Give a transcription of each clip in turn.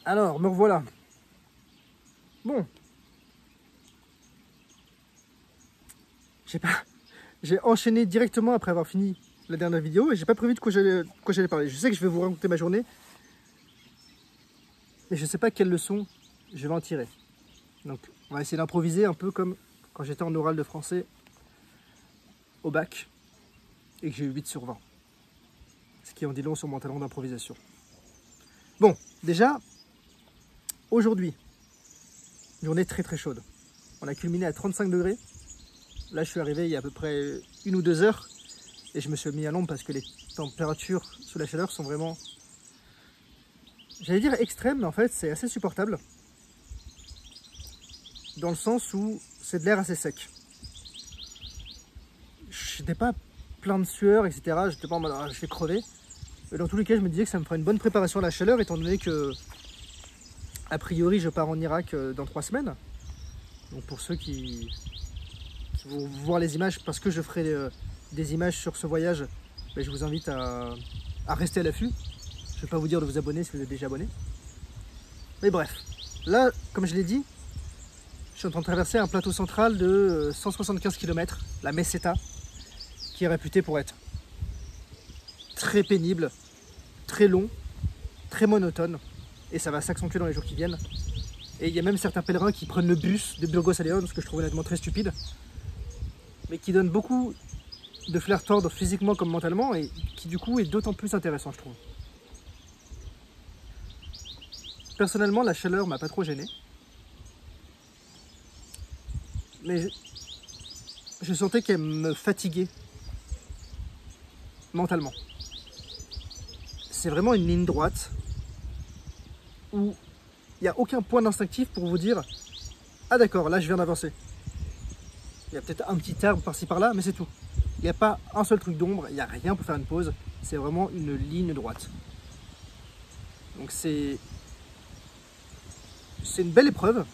Alors, me revoilà. Bon. J'ai enchaîné directement après avoir fini la dernière vidéo et j'ai pas prévu de quoi j'allais parler. Je sais que je vais vous raconter ma journée, mais je sais pas quelle leçon je vais en tirer. Donc, on va essayer d'improviser un peu comme quand j'étais en oral de français au bac et que j'ai eu 8 sur 20. Ce qui en dit long sur mon talent d'improvisation. Bon, déjà, aujourd'hui, journée très très chaude. On a culminé à 35 degrés. Là, je suis arrivé il y a à peu près 1 ou 2 heures et je me suis mis à l'ombre parce que les températures sous la chaleur sont vraiment, j'allais dire extrêmes, mais en fait, c'est assez supportable. Dans le sens où c'est de l'air assez sec. Je n'étais pas plein de sueur, etc. Je n'étais pas en mode ah, je vais crever. Mais dans tous les cas, je me disais que ça me ferait une bonne préparation à la chaleur, étant donné que, a priori, je pars en Irak dans 3 semaines. Donc pour ceux qui vont voir les images, parce que je ferai des images sur ce voyage, ben, je vous invite à rester à l'affût. Je ne vais pas vous dire de vous abonner si vous êtes déjà abonné. Mais bref, là, comme je l'ai dit, je suis en train de traverser un plateau central de 175 km, la Meseta, qui est réputée pour être très pénible, très long, très monotone, et ça va s'accentuer dans les jours qui viennent. Et il y a même certains pèlerins qui prennent le bus de Burgos à Léon, ce que je trouve honnêtement très stupide, mais qui donne beaucoup de flair tordre physiquement comme mentalement, et qui du coup est d'autant plus intéressant, je trouve. Personnellement, la chaleur m'a pas trop gêné, mais je sentais qu'elle me fatiguait mentalement. C'est vraiment une ligne droite où il n'y a aucun point d'instinctif pour vous dire « Ah d'accord, là je viens d'avancer ». Il y a peut-être un petit arbre par-ci par-là, mais c'est tout. Il n'y a pas un seul truc d'ombre, il n'y a rien pour faire une pause. C'est vraiment une ligne droite. Donc c'est une belle épreuve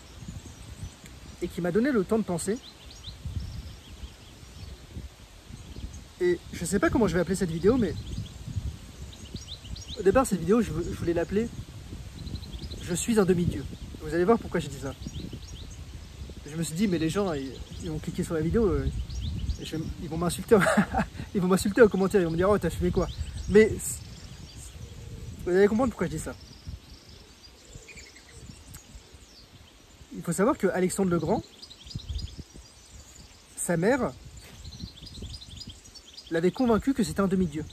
et qui m'a donné le temps de penser. Et je ne sais pas comment je vais appeler cette vidéo, mais au départ, cette vidéo, je voulais l'appeler « Je suis un demi-dieu ». Vous allez voir pourquoi j'ai dit ça. Je me suis dit, mais les gens, ils vont cliquer sur la vidéo, ils vont m'insulter ils vont m'insulter en commentaire, ils vont me dire « Oh, t'as fumé quoi ?» Mais vous allez comprendre pourquoi je dis ça. Il faut savoir que Alexandre le Grand, sa mère, l'avait convaincu que c'était un demi-dieu.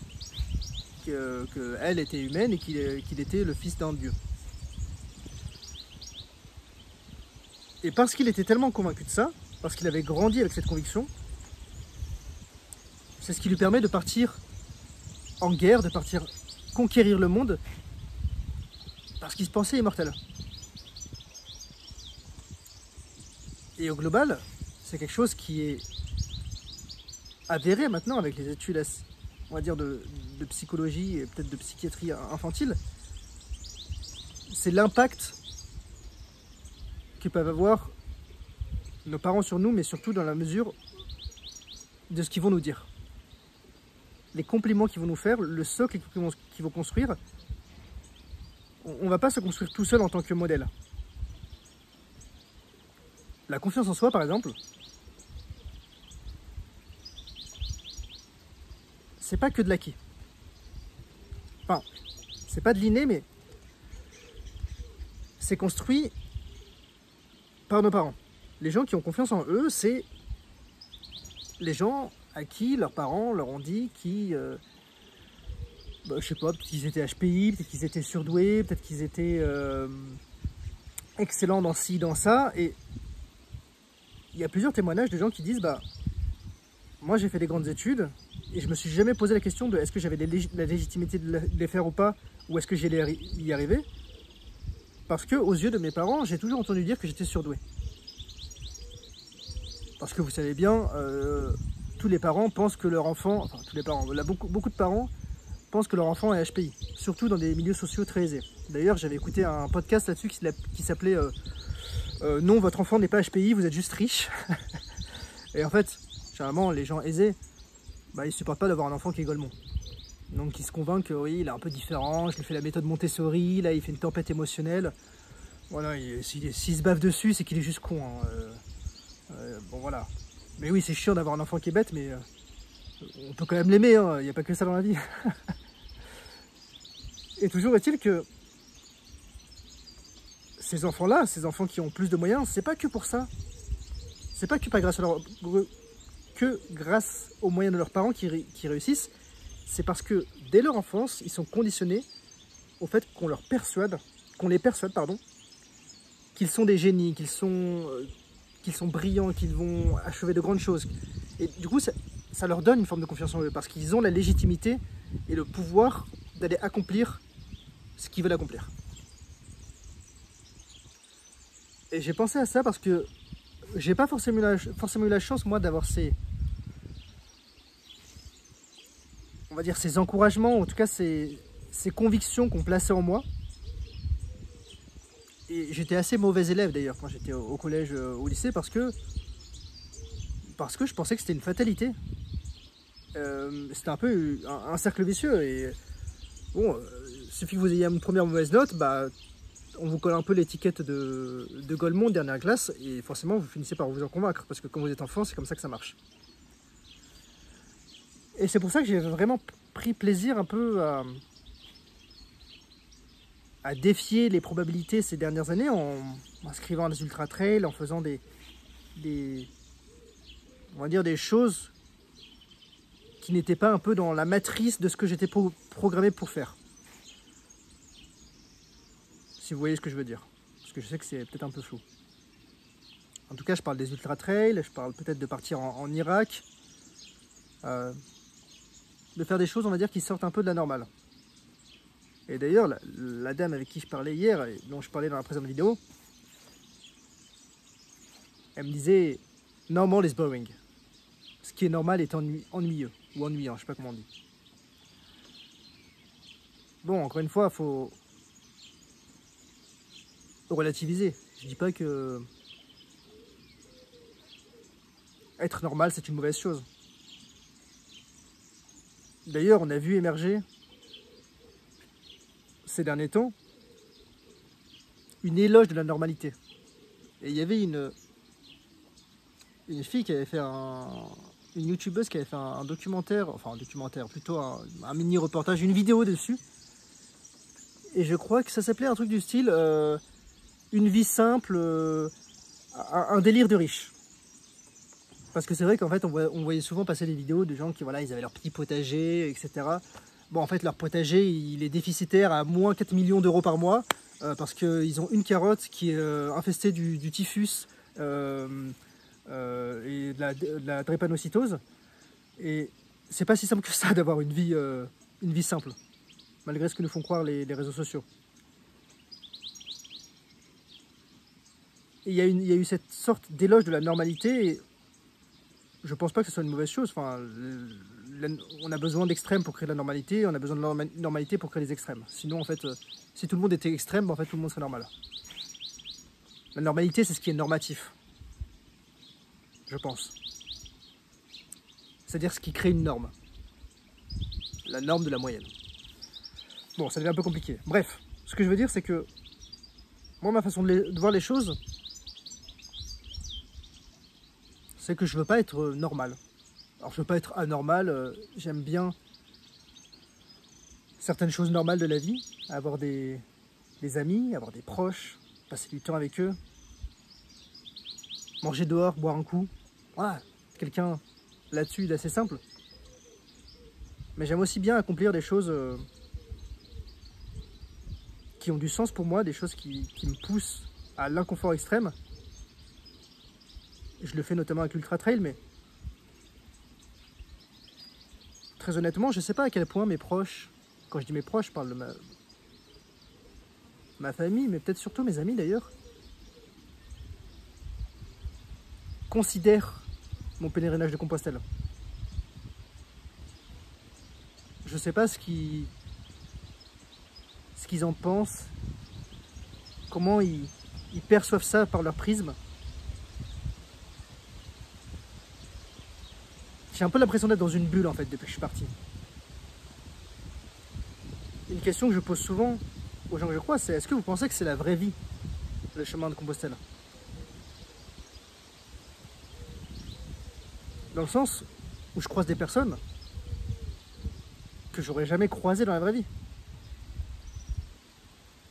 Qu'elle était humaine et qu'il était le fils d'un dieu. Et parce qu'il était tellement convaincu de ça, parce qu'il avait grandi avec cette conviction, c'est ce qui lui permet de partir en guerre, de partir conquérir le monde, parce qu'il se pensait immortel. Et au global, c'est quelque chose qui est avéré maintenant avec les études, on va dire, de psychologie et peut-être de psychiatrie infantile. C'est l'impact que peuvent avoir nos parents sur nous, mais surtout dans la mesure de ce qu'ils vont nous dire. Les compliments qu'ils vont nous faire, le socle qu'ils vont construire. On ne va pas se construire tout seul en tant que modèle. La confiance en soi, par exemple, c'est pas que de l'acquis. Enfin, c'est pas de l'inné, mais c'est construit par nos parents. Les gens qui ont confiance en eux, c'est les gens à qui leurs parents leur ont dit je sais pas, peut-être qu'ils étaient HPI, peut-être qu'ils étaient surdoués, peut-être qu'ils étaient excellents dans ci, dans ça. Et il y a plusieurs témoignages de gens qui disent moi j'ai fait des grandes études et je me suis jamais posé la question de est-ce que j'avais la légitimité de les faire ou pas, ou est-ce que j'allais y arriver, parce que aux yeux de mes parents, j'ai toujours entendu dire que j'étais surdoué. Parce que vous savez bien, tous les parents pensent que leur enfant, enfin tous les parents, là, beaucoup de parents pensent que leur enfant est HPI, surtout dans des milieux sociaux très aisés. D'ailleurs, j'avais écouté un podcast là-dessus qui s'appelait non, votre enfant n'est pas HPI, vous êtes juste riche. Et en fait, généralement, les gens aisés, ils ne supportent pas d'avoir un enfant qui est golemon. Donc il se convainc que oui, il est un peu différent, je lui fais la méthode Montessori, là il fait une tempête émotionnelle. Voilà, s'il se bave dessus, c'est qu'il est juste con. Hein. Bon voilà. Mais oui, c'est chiant d'avoir un enfant qui est bête, mais on peut quand même l'aimer, hein. Il n'y a pas que ça dans la vie. Et toujours est-il que ces enfants-là, ces enfants qui ont plus de moyens, c'est pas que pour ça. C'est pas que grâce aux moyens de leurs parents qui réussissent. C'est parce que dès leur enfance, ils sont conditionnés au fait qu'on les persuade, qu'ils sont des génies, qu'ils sont brillants, qu'ils vont achever de grandes choses. Et du coup, ça leur donne une forme de confiance en eux, parce qu'ils ont la légitimité et le pouvoir d'aller accomplir ce qu'ils veulent accomplir. Et j'ai pensé à ça parce que j'ai pas forcément eu la chance, moi, d'avoir ces encouragements, en tout cas ces convictions qu'on plaçait en moi. Et j'étais assez mauvais élève d'ailleurs quand j'étais au collège, au lycée, parce que je pensais que c'était une fatalité. C'était un peu un cercle vicieux. Et bon, suffit que vous ayez une première mauvaise note, bah, on vous colle un peu l'étiquette de Golemont, dernière classe, et forcément vous finissez par vous en convaincre, parce que quand vous êtes enfant, c'est comme ça que ça marche. Et c'est pour ça que j'ai vraiment pris plaisir un peu à défier les probabilités ces dernières années en m'inscrivant à des ultra trails, en faisant on va dire des choses qui n'étaient pas un peu dans la matrice de ce que j'étais programmé pour faire. Si vous voyez ce que je veux dire. Parce que je sais que c'est peut-être un peu flou. En tout cas, je parle des ultra trails, je parle peut-être de partir en Irak, de faire des choses, on va dire, qui sortent un peu de la normale. Et d'ailleurs, la dame avec qui je parlais hier, et dont je parlais dans la précédente vidéo, elle me disait « Normal is boring ». Ce qui est normal est ennuyeux, ou ennuyant, je sais pas comment on dit. Bon, encore une fois, il faut relativiser. Je dis pas que être normal, c'est une mauvaise chose. D'ailleurs, on a vu émerger ces derniers temps une éloge de la normalité. Et il y avait une fille qui avait fait une youtubeuse qui avait fait un documentaire, enfin un documentaire, plutôt un mini reportage, une vidéo dessus. Et je crois que ça s'appelait un truc du style une vie simple, un délire de riche. Parce que c'est vrai qu'en fait, on voyait souvent passer des vidéos de gens qui, voilà, ils avaient leur petit potager, etc. Bon, en fait, leur potager, il est déficitaire à moins 4 millions d'euros par mois, parce qu'ils ont une carotte qui est infestée du typhus et de la drépanocytose. Et c'est pas si simple que ça d'avoir une vie simple, malgré ce que nous font croire les réseaux sociaux. Et il y a eu cette sorte d'éloge de la normalité, et je pense pas que ce soit une mauvaise chose. Enfin, on a besoin d'extrêmes pour créer de la normalité, on a besoin de normalité pour créer des extrêmes. Sinon, en fait, si tout le monde était extrême, ben, en fait, tout le monde serait normal. La normalité, c'est ce qui est normatif, je pense. C'est-à-dire ce qui crée une norme. La norme de la moyenne. Bon, ça devient un peu compliqué. Bref, ce que je veux dire, c'est que moi, ma façon de voir les choses, c'est que je veux pas être normal. Alors, je veux pas être anormal, j'aime bien certaines choses normales de la vie, avoir des amis, avoir des proches, passer du temps avec eux, manger dehors, boire un coup. Voilà, quelqu'un là-dessus d'assez simple. Mais j'aime aussi bien accomplir des choses qui ont du sens pour moi, des choses qui me poussent à l'inconfort extrême. Je le fais notamment avec l'Ultra Trail, mais très honnêtement, je ne sais pas à quel point mes proches, quand je dis mes proches, je parle de ma famille, mais peut-être surtout mes amis d'ailleurs, considèrent mon pèlerinage de Compostelle. Je ne sais pas ce qu'ils en pensent, comment ils perçoivent ça par leur prisme. J'ai un peu l'impression d'être dans une bulle en fait depuis que je suis parti. une question que je pose souvent aux gens que je croise, c'est est-ce que vous pensez que c'est la vraie vie, le chemin de Compostelle? Dans le sens où je croise des personnes que j'aurais jamais croisées dans la vraie vie.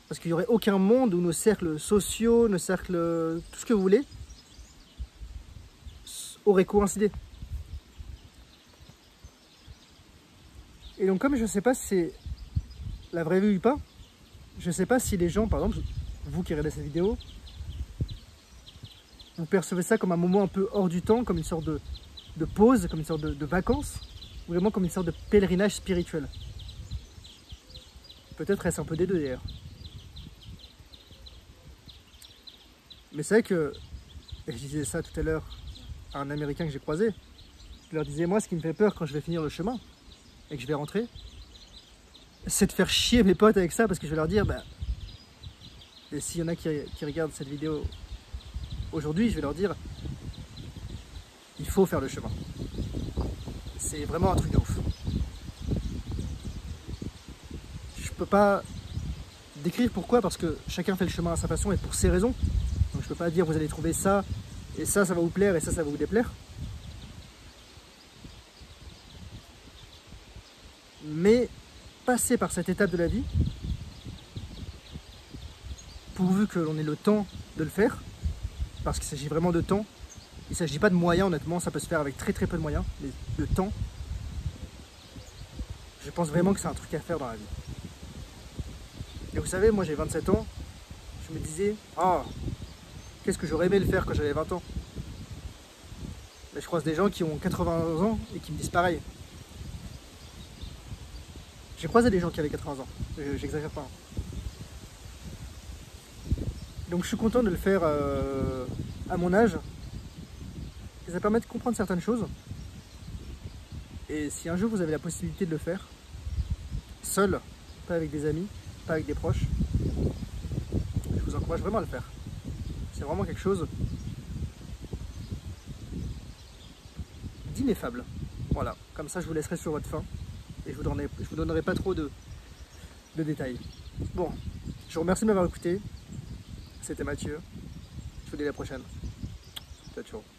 Parce qu'il n'y aurait aucun monde où nos cercles sociaux, nos cercles, tout ce que vous voulez, auraient coïncidé. Et donc comme je ne sais pas si c'est la vraie vie ou pas, je ne sais pas si les gens, par exemple, vous qui regardez cette vidéo, vous percevez ça comme un moment un peu hors du temps, comme une sorte de pause, comme une sorte de vacances, ou vraiment comme une sorte de pèlerinage spirituel. Peut-être est-ce un peu des deux d'ailleurs. Mais c'est vrai que, et je disais ça tout à l'heure à un Américain que j'ai croisé, je leur disais, moi ce qui me fait peur quand je vais finir le chemin, et que je vais rentrer, c'est de faire chier mes potes avec ça, parce que je vais leur dire, bah, et s'il y en a qui regardent cette vidéo aujourd'hui, je vais leur dire, il faut faire le chemin. C'est vraiment un truc de ouf. Je peux pas décrire pourquoi, parce que chacun fait le chemin à sa façon et pour ses raisons. Donc je peux pas dire vous allez trouver ça, et ça va vous plaire, et ça va vous déplaire. Mais passer par cette étape de la vie, pourvu que l'on ait le temps de le faire, parce qu'il s'agit vraiment de temps, il ne s'agit pas de moyens, honnêtement, ça peut se faire avec très peu de moyens, mais de temps, je pense vraiment que c'est un truc à faire dans la vie. Et vous savez, moi j'ai 27 ans, je me disais, ah, qu'est-ce que j'aurais aimé le faire quand j'avais 20 ans. Mais je croise des gens qui ont 80 ans et qui me disent pareil. J'ai croisé des gens qui avaient 80 ans, j'exagère pas. Donc je suis content de le faire à mon âge. Et ça permet de comprendre certaines choses. Et si un jour vous avez la possibilité de le faire, seul, pas avec des amis, pas avec des proches, je vous encourage vraiment à le faire. C'est vraiment quelque chose d'ineffable. Voilà, comme ça je vous laisserai sur votre faim et je vous donnerai pas trop de détails. Bon, je vous remercie de m'avoir écouté. C'était Mathieu. Je vous dis à la prochaine. Ciao, ciao.